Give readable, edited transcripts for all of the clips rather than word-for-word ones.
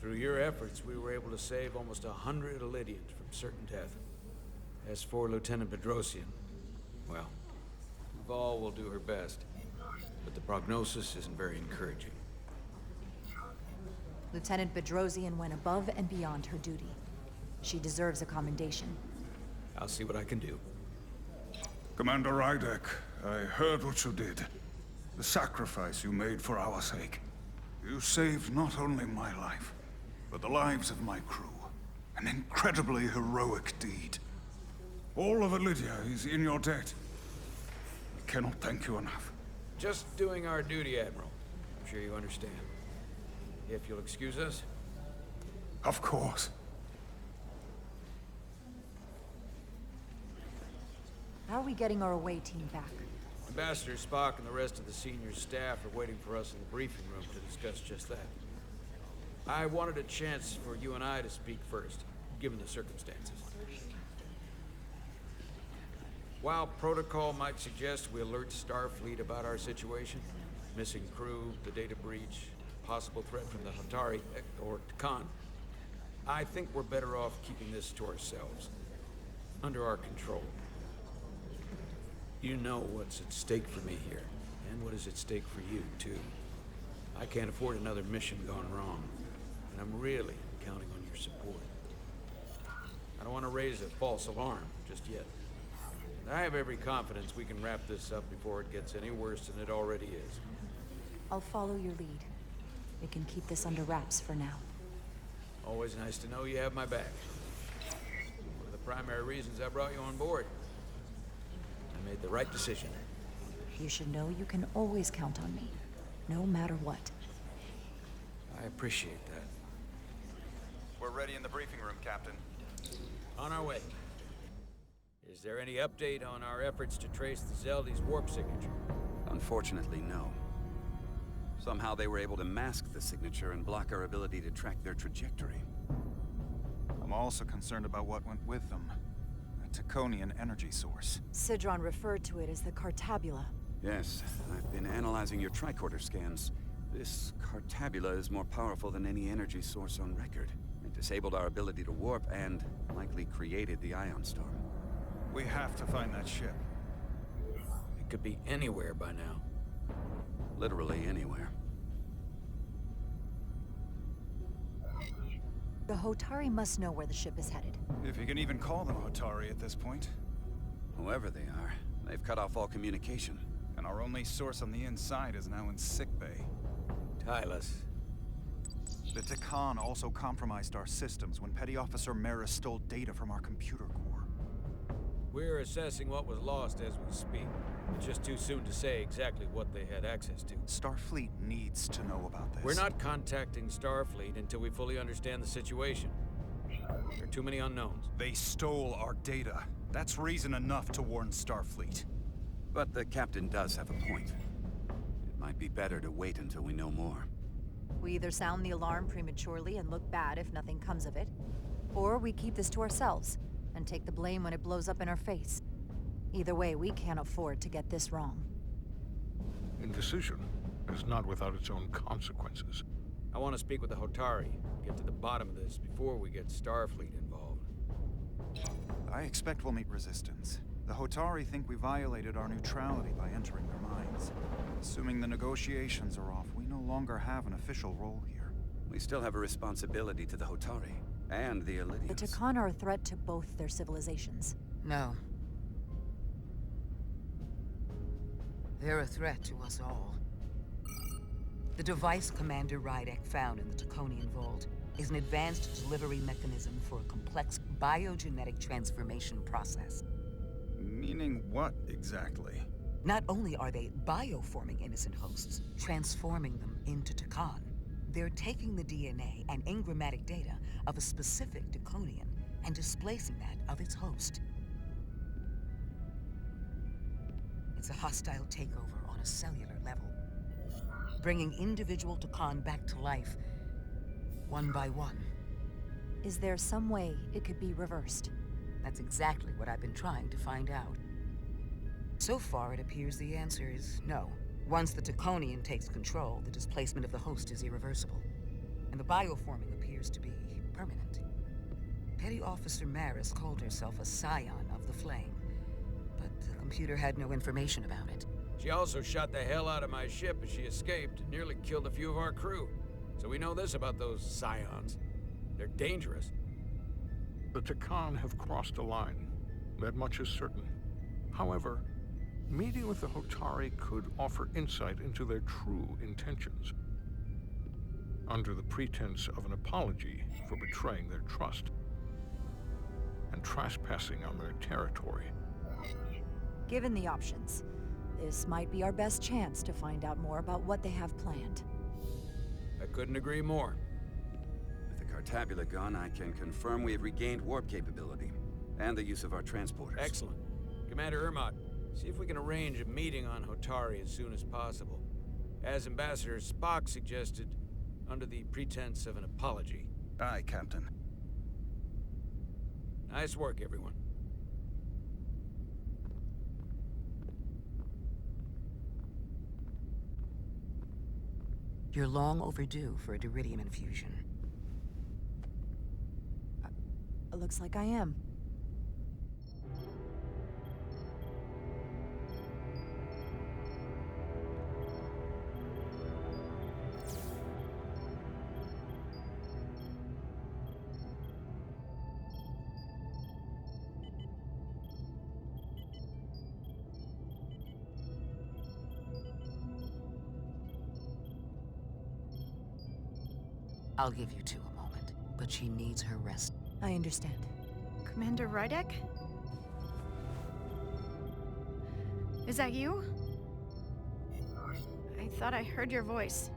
Through your efforts, we were able to save almost 100 Elydians from certain death. As for Lieutenant Bedrosian, well, Val will do her best, but the prognosis isn't very encouraging. Lieutenant Bedrosian went above and beyond her duty. She deserves a commendation. I'll see what I can do. Commander Rydek, I heard what you did. The sacrifice you made for our sake. You saved not only my life, but the lives of my crew. An incredibly heroic deed. All of Elydia is in your debt. I cannot thank you enough. Just doing our duty, Admiral. I'm sure you understand. If you'll excuse us. Of course. How are we getting our away team back? Ambassador Spock and the rest of the senior staff are waiting for us in the briefing room to discuss just that. I wanted a chance for you and I to speak first, given the circumstances. While protocol might suggest we alert Starfleet about our situation, missing crew, the data breach, possible threat from the Hatari, or Khan, I think we're better off keeping this to ourselves, under our control. You know what's at stake for me here, and what is at stake for you, too. I can't afford another mission gone wrong, and I'm really counting on your support. I don't want to raise a false alarm just yet. I have every confidence we can wrap this up before it gets any worse than it already is. I'll follow your lead. We can keep this under wraps for now. Always nice to know you have my back. One of the primary reasons I brought you on board. I made the right decision. You should know you can always count on me, no matter what. I appreciate that. We're ready in the briefing room, Captain. On our way. Is there any update on our efforts to trace the Zeldy's warp signature? Unfortunately, no. Somehow they were able to mask the signature and block our ability to track their trajectory. I'm also concerned about what went with them. A Taconian energy source. Sidron referred to it as the Cartabula. Yes, I've been analyzing your tricorder scans. This Cartabula is more powerful than any energy source on record. It disabled our ability to warp and likely created the ion storm. We have to find that ship. It could be anywhere by now. Literally anywhere. The Hotari must know where the ship is headed. If you can even call them Hotari at this point. Whoever they are, they've cut off all communication. And our only source on the inside is now in sickbay. Tylus. The Takan also compromised our systems when Petty Officer Maris stole data from our computer core. We're assessing what was lost as we speak. It's just too soon to say exactly what they had access to. Starfleet needs to know about this. We're not contacting Starfleet until we fully understand the situation. There are too many unknowns. They stole our data. That's reason enough to warn Starfleet. But the captain does have a point. It might be better to wait until we know more. We either sound the alarm prematurely and look bad if nothing comes of it, or we keep this to ourselves and take the blame when it blows up in our face. Either way, we can't afford to get this wrong. Indecision is not without its own consequences. I want to speak with the Hotari, get to the bottom of this before we get Starfleet involved. I expect we'll meet resistance. The Hotari think we violated our neutrality by entering their minds. Assuming the negotiations are off, we no longer have an official role here. We still have a responsibility to the Hotari and the Elydians. The Takan are a threat to both their civilizations. No. They're a threat to us all. The device Commander Rydek found in the Taconian Vault is an advanced delivery mechanism for a complex biogenetic transformation process. Meaning what, exactly? Not only are they bioforming innocent hosts, transforming them into Takan, they're taking the DNA and engrammatic data of a specific Taconian and displacing that of its host. It's a hostile takeover on a cellular level, bringing individual Takan back to life, one by one. Is there some way it could be reversed? That's exactly what I've been trying to find out. So far, it appears the answer is no. Once the Taconian takes control, the displacement of the host is irreversible. and the bioforming appears to be permanent. Petty Officer Maris called herself a scion of the flame, but the computer had no information about it. She also shot the hell out of my ship as she escaped and nearly killed a few of our crew. So we know this about those scions. They're dangerous. The Takan have crossed a line. That much is certain. However, meeting with the Hotari could offer insight into their true intentions. Under the pretense of an apology for betraying their trust and trespassing on their territory. Given the options, this might be our best chance to find out more about what they have planned. I couldn't agree more. With the Cartabula gone, I can confirm we have regained warp capability and the use of our transporters. Excellent. Commander Ermot, see if we can arrange a meeting on Hotari as soon as possible. As Ambassador Spock suggested, under the pretense of an apology. Aye, Captain. Nice work, everyone. You're long overdue for a duridium infusion. It looks like I am. I'll give you two a moment, but she needs her rest. I understand. Commander Rydek? Is that you? I thought I heard your voice.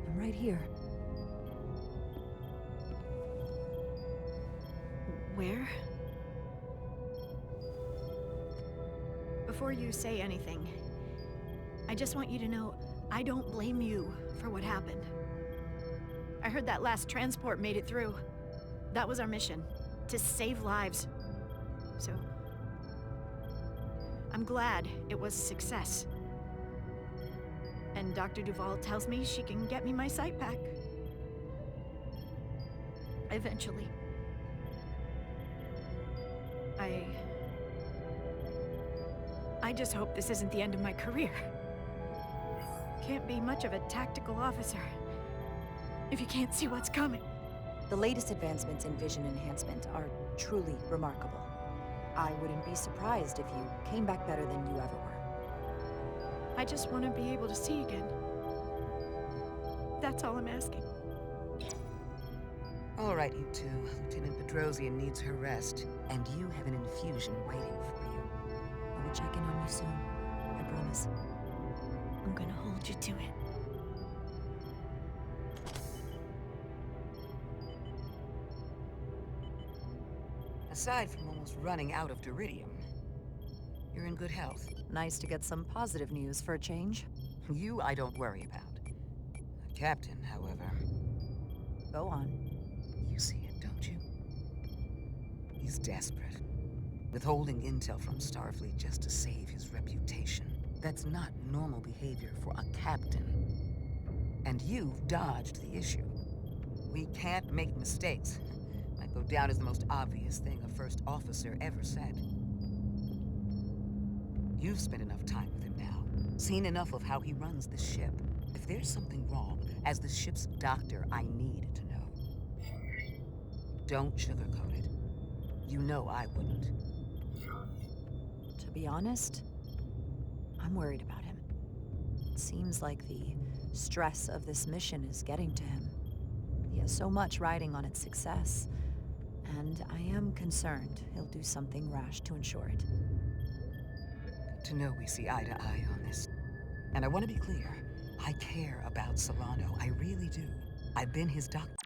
I'm right here. Where? Before you say anything, I just want you to know I don't blame you for what happened. I heard that last transport made it through. That was our mission, to save lives. So, I'm glad it was a success. And Dr. Duval tells me she can get me my sight back. Eventually. I just hope this isn't the end of my career. Can't be much of a tactical officer if you can't see what's coming. The latest advancements in vision enhancement are truly remarkable. I wouldn't be surprised if you came back better than you ever were. I just want to be able to see again. That's all I'm asking. All right, you two. Lieutenant Bedrosian needs her rest, and you have an infusion waiting for you. I will check in on you soon. I promise. I'm gonna hold you to it. Aside from almost running out of duridium, you're in good health. Nice to get some positive news for a change. You, I don't worry about. The captain, however, Go on. you see it, don't you? He's desperate. Withholding intel from Starfleet just to save his reputation. That's not normal behavior for a captain. And you've dodged the issue. We can't make mistakes. Might go down as the most obvious thing a first officer ever said. You've spent enough time with him now. Seen enough of how he runs the ship. If there's something wrong, as the ship's doctor, I need to know. Don't sugarcoat it. You know I wouldn't. To be honest, I'm worried about him. It seems like the stress of this mission is getting to him. He has so much riding on its success, and I am concerned he'll do something rash to ensure it. Good to know we see eye to eye on this. And I want to be clear, I care about Solano, I really do. I've been his doctor.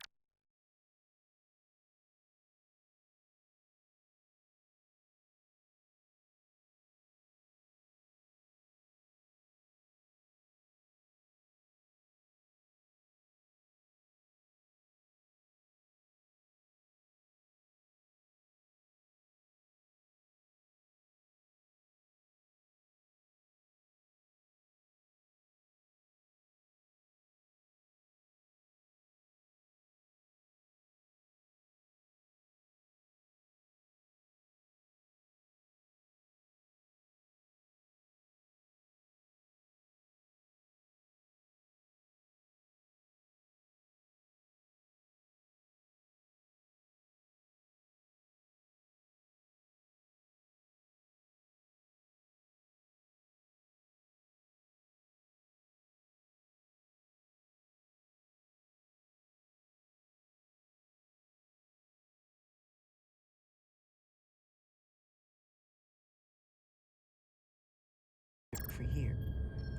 here.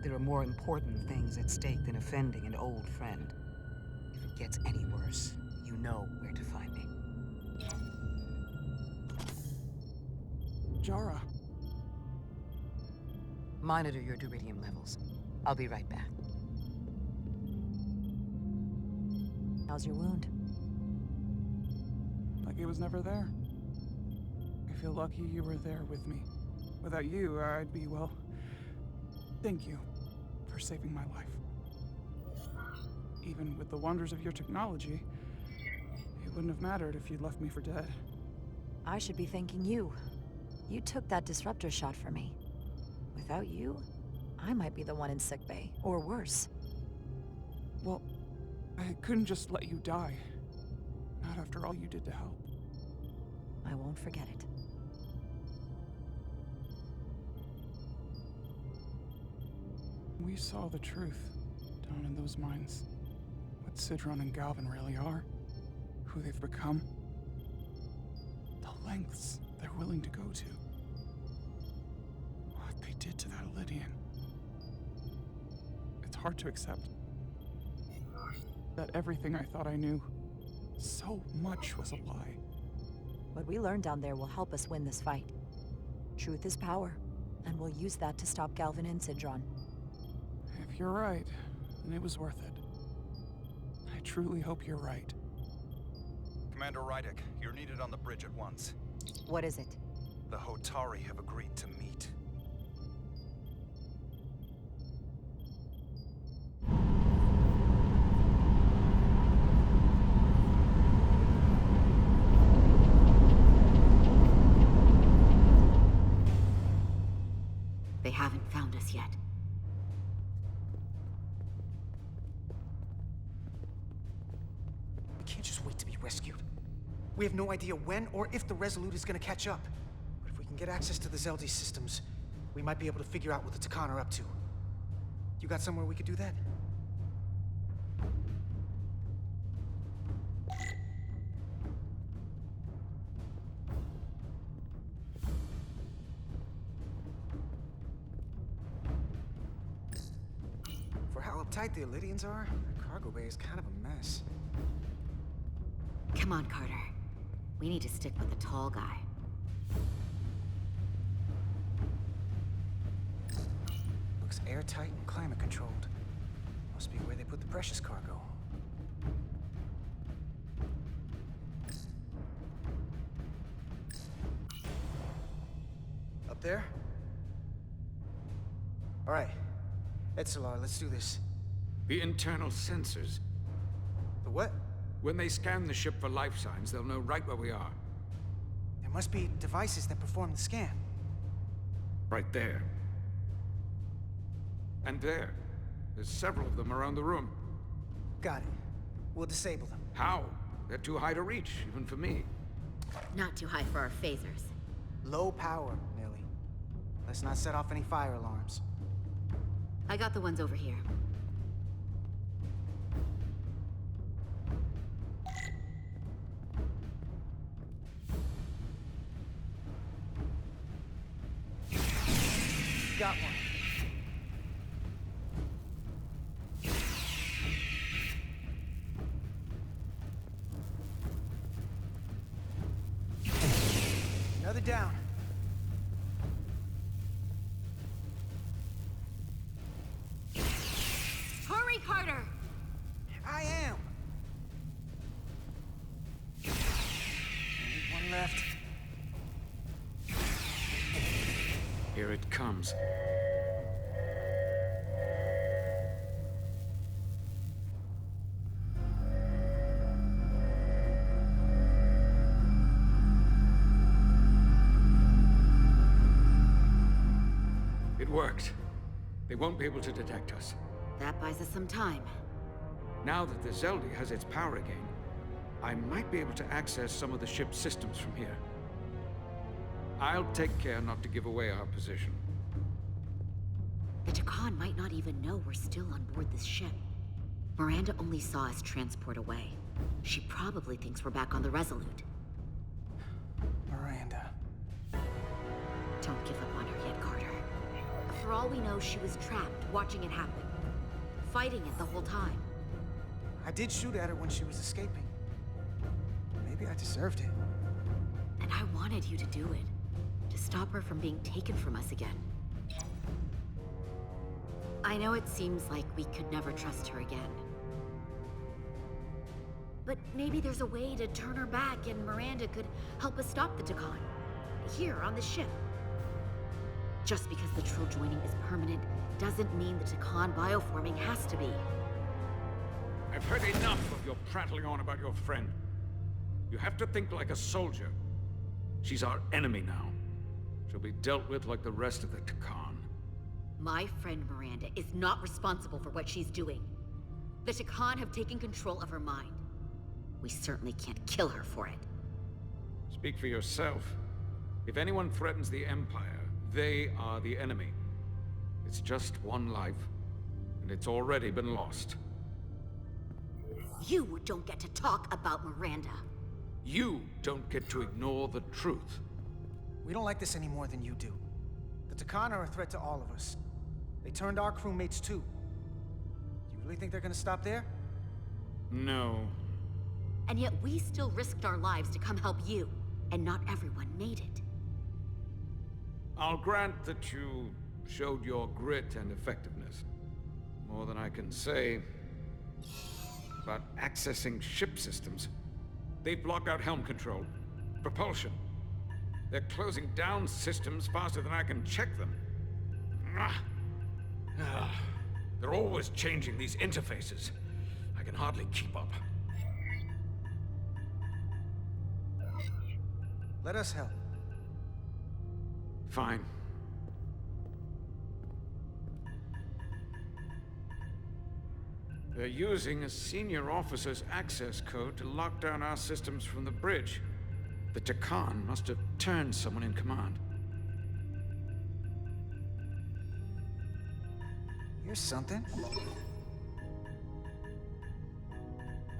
There are more important things at stake than offending an old friend. If it gets any worse, you know where to find me. Jara. Monitor your duridium levels. I'll be right back. How's your wound? Like it was never there. I feel lucky you were there with me. Without you, I'd be, well... Thank you for saving my life. Even with the wonders of your technology, it wouldn't have mattered if you'd left me for dead. I should be thanking you. You took that disruptor shot for me. Without you, I might be the one in sickbay, or worse. Well, I couldn't just let you die. Not after all you did to help. I won't forget it. We saw the truth down in those mines. What Sidron and Galvin really are. Who they've become. The lengths they're willing to go to. What they did to that Lydian. It's hard to accept that everything I thought I knew, so much was a lie. What we learned down there will help us win this fight. Truth is power, and we'll use that to stop Galvin and Sidron. If you're right, then it was worth it. I truly hope you're right. Commander Rydek, you're needed on the bridge at once. What is it? The Hotari have agreed to meet. They haven't found us yet. We can't just wait to be rescued. We have no idea when or if the Resolute is gonna catch up. But if we can get access to the Zeldi systems, we might be able to figure out what the Takan are up to. You got somewhere we could do that? For how uptight the Elydians are, the cargo bay is kind of a mess. Come on, Carter. We need to stick with the tall guy. Looks airtight and climate controlled. Must be where they put the precious cargo. Up there? All right. Etzelar, let's do this. The internal sensors. The what? When they scan the ship for life signs, they'll know right where we are. There must be devices that perform the scan. Right there. And there. There's several of them around the room. Got it. We'll disable them. How? They're too high to reach, even for me. Not too high for our phasers. Low power, Millie. Let's not set off any fire alarms. I got the ones over here. Got one. Another down. Hurry, Carter! I am. Only one left. Here it comes. It worked. They won't be able to detect us. That buys us some time. Now that the Zeldi has its power again, I might be able to access some of the ship's systems from here. I'll take care not to give away our position. The Takan might not even know we're still on board this ship. Miranda only saw us transport away. She probably thinks we're back on the Resolute. Miranda. Don't give up on her yet, Carter. For all we know, she was trapped, watching it happen. Fighting it the whole time. I did shoot at her when she was escaping. Maybe I deserved it. And I wanted you to do it. To stop her from being taken from us again. I know it seems like we could never trust her again. But maybe there's a way to turn her back and Miranda could help us stop the Takan. Here, on the ship. Just because the Trill joining is permanent doesn't mean the Takan bioforming has to be. I've heard enough of your prattling on about your friend. You have to think like a soldier. She's our enemy now. She'll be dealt with like the rest of the Takan. My friend Miranda is not responsible for what she's doing. The Takan have taken control of her mind. We certainly can't kill her for it. Speak for yourself. If anyone threatens the Empire, they are the enemy. It's just one life, and it's already been lost. You don't get to talk about Miranda. You don't get to ignore the truth. We don't like this any more than you do. The Takan are a threat to all of us. They turned our crewmates too. You really think they're gonna stop there? No. And yet we still risked our lives to come help you, and not everyone made it. I'll grant that you showed your grit and effectiveness. More than I can say about accessing ship systems. They've blocked out helm control, propulsion. They're closing down systems faster than I can check them. They're always changing these interfaces. I can hardly keep up. Let us help. Fine. They're using a senior officer's access code to lock down our systems from the bridge. The Takan must have turned someone in command. Here's something.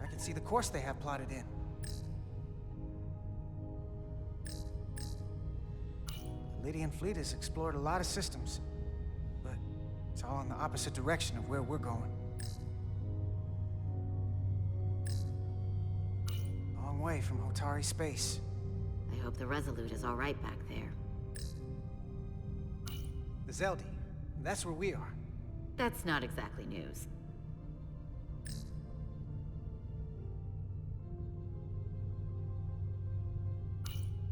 I can see the course they have plotted in. The Lydian fleet has explored a lot of systems, but it's all in the opposite direction of where we're going. Long way from Hotari space. I hope the Resolute is all right back there. The Zeldi. That's where we are. That's not exactly news.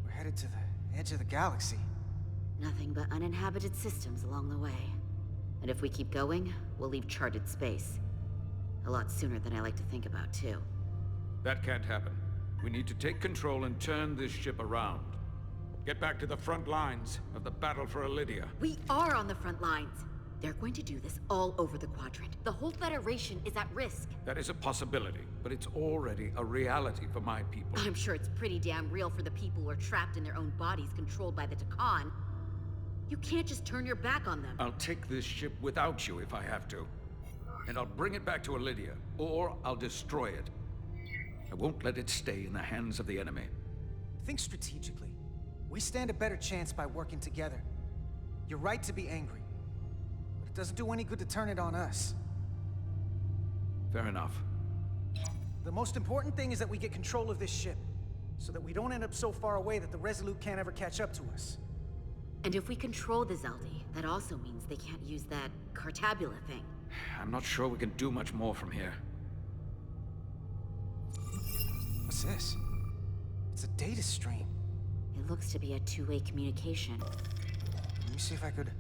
We're headed to the edge of the galaxy. Nothing but uninhabited systems along the way. And if we keep going, we'll leave charted space. A lot sooner than I like to think about, too. That can't happen. We need to take control and turn this ship around. Get back to the front lines of the battle for Elydia. We are on the front lines. They're going to do this all over the quadrant. The whole Federation is at risk. That is a possibility, but it's already a reality for my people. I'm sure it's pretty damn real for the people who are trapped in their own bodies controlled by the Takan. You can't just turn your back on them. I'll take this ship without you if I have to. And I'll bring it back to Elydia, or I'll destroy it. I won't let it stay in the hands of the enemy. Think strategically. We stand a better chance by working together. You're right to be angry. But it doesn't do any good to turn it on us. Fair enough. The most important thing is that we get control of this ship, so that we don't end up so far away that the Resolute can't ever catch up to us. And if we control the Zeldi, that also means they can't use that Cartabula thing. I'm not sure we can do much more from here. What's this? It's a data stream. It looks to be a two-way communication. Let me see if I could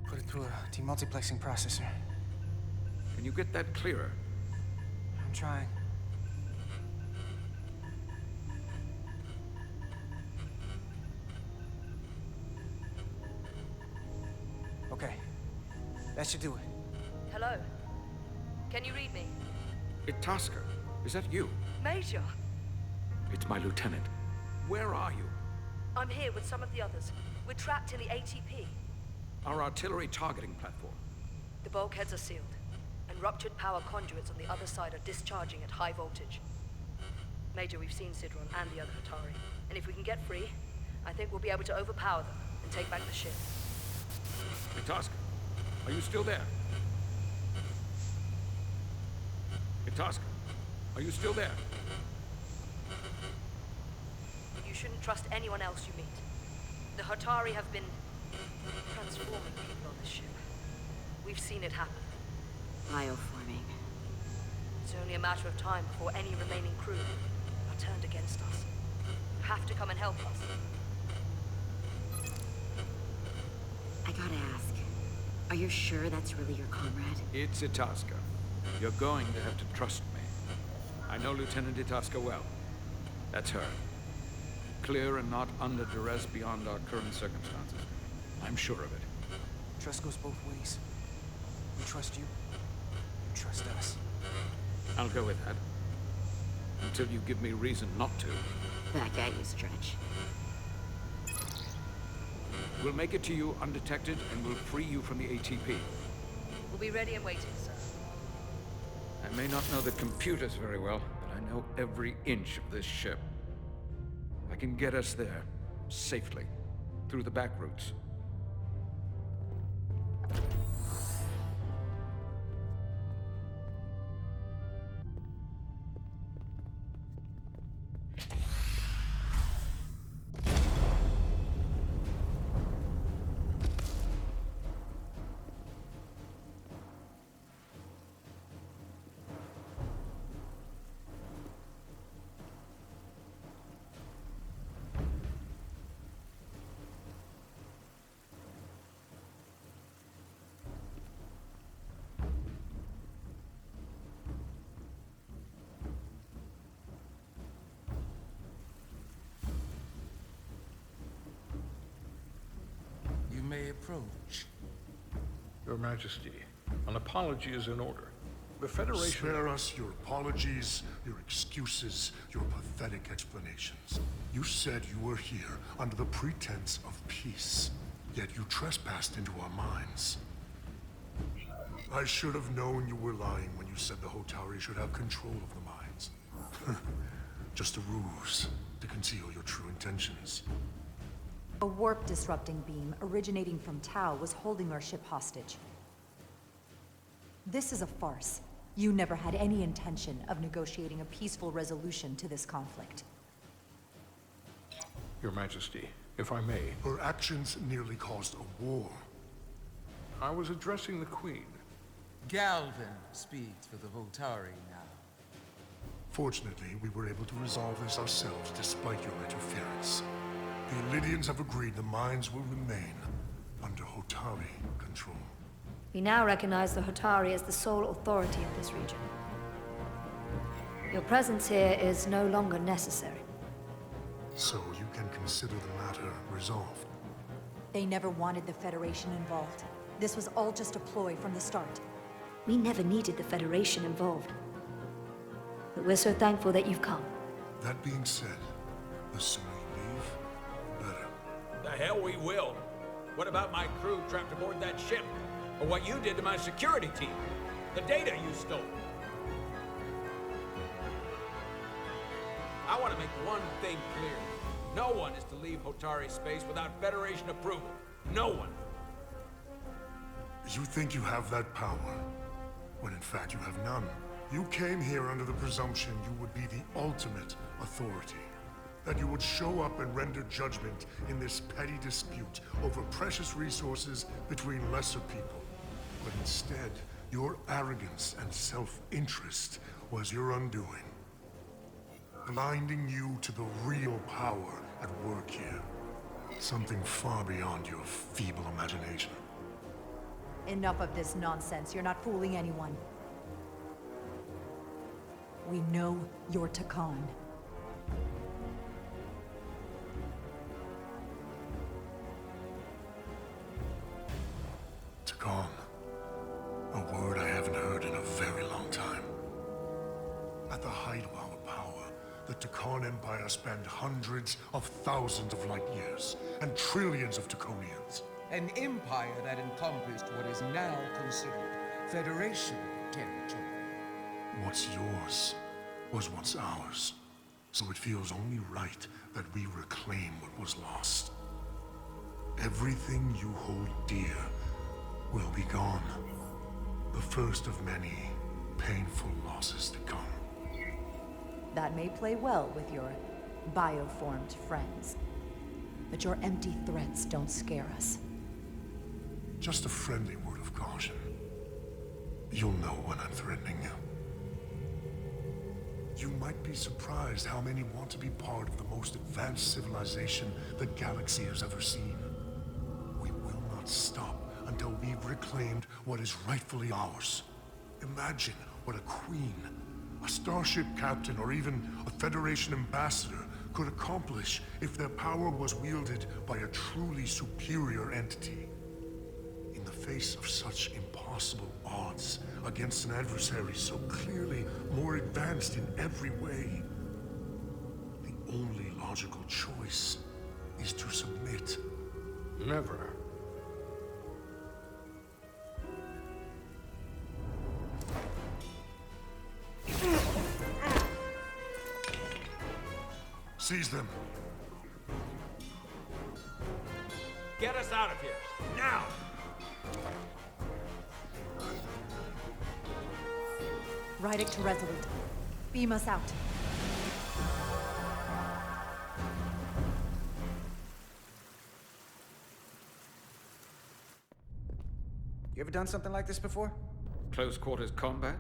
put it through a demultiplexing processor. Can you get that clearer? I'm trying. Okay. That should do it. Hello? Can you read me? Itasca, is that you? Major! It's my lieutenant. Where are you? I'm here with some of the others. We're trapped in the ATP. Our artillery targeting platform. The bulkheads are sealed, and ruptured power conduits on the other side are discharging at high voltage. Major, we've seen Sidron and the other Hatari, and if we can get free, I think we'll be able to overpower them and take back the ship. Itasca, Are you still there? Itasca, are you still there? You shouldn't trust anyone else you meet. The Hatari have been transforming people on this ship. We've seen it happen. Bioforming. It's only a matter of time before any remaining crew are turned against us. You have to come and help us. I gotta ask, are you sure that's really your comrade? It's Itasca. You're going to have to trust me. I know Lieutenant Itasca well. That's her. Clear and not under duress beyond our current circumstances. I'm sure of it. Trust goes both ways. We trust you. You trust us. I'll go with that. Until you give me reason not to. Back at you, Stretch. We'll make it to you undetected, and we'll free you from the ATP. We'll be ready and waiting, sir. I may not know the computers very well, but I know every inch of this ship. I can get us there, safely, through the back routes. You may approach. Your Majesty, an apology is in order. The Federation... Spare us your apologies, your excuses, your pathetic explanations. You said you were here under the pretense of peace, yet you trespassed into our minds. I should have known you were lying when you said the Hotari should have control of the mines. Just a ruse to conceal your true intentions. A warp-disrupting beam originating from Tau was holding our ship hostage. This is a farce. You never had any intention of negotiating a peaceful resolution to this conflict. Your Majesty, if I may... Her actions nearly caused a war. I was addressing the Queen. Galvin speaks for the Voltari now. Fortunately, we were able to resolve this ourselves despite your interference. The Illydians have agreed the mines will remain under Hotari control. We now recognize the Hotari as the sole authority of this region. Your presence here is no longer necessary. So you can consider the matter resolved. They never wanted the Federation involved. This was all just a ploy from the start. We never needed the Federation involved. But we're so thankful that you've come. That being said, the sooner you leave, the better. The hell we will. What about my crew trapped aboard that ship? Or what you did to my security team? The data you stole? I want to make one thing clear. No one is to leave Hotari space without Federation approval. No one. You think you have that power, when in fact you have none. You came here under the presumption you would be the ultimate authority. That you would show up and render judgment in this petty dispute over precious resources between lesser people. But instead, your arrogance and self-interest was your undoing. Blinding you to the real power at work here. Something far beyond your feeble imagination. Enough of this nonsense. You're not fooling anyone. We know you're Takan. Takan. A word I haven't heard in a very long time. At the height of our power, the Takan Empire spanned hundreds of thousands of light years, and trillions of Taconians. An empire that encompassed what is now considered Federation territory. What's yours was once ours, so it feels only right that we reclaim what was lost. Everything you hold dear will be gone. The first of many painful losses to come. That may play well with your bioformed friends. But your empty threats don't scare us. Just a friendly word of caution. You'll know when I'm threatening you. You might be surprised how many want to be part of the most advanced civilization the galaxy has ever seen. We will not stop until we've reclaimed what is rightfully ours. Imagine what a queen, a starship captain, or even a Federation ambassador could accomplish if their power was wielded by a truly superior entity. In the face of such impossible odds against an adversary so clearly more advanced in every way, the only logical choice is to submit. Never. Seize them. Get us out of here, now! Rydick to Resolute. Beam us out. You ever done something like this before? Close quarters combat?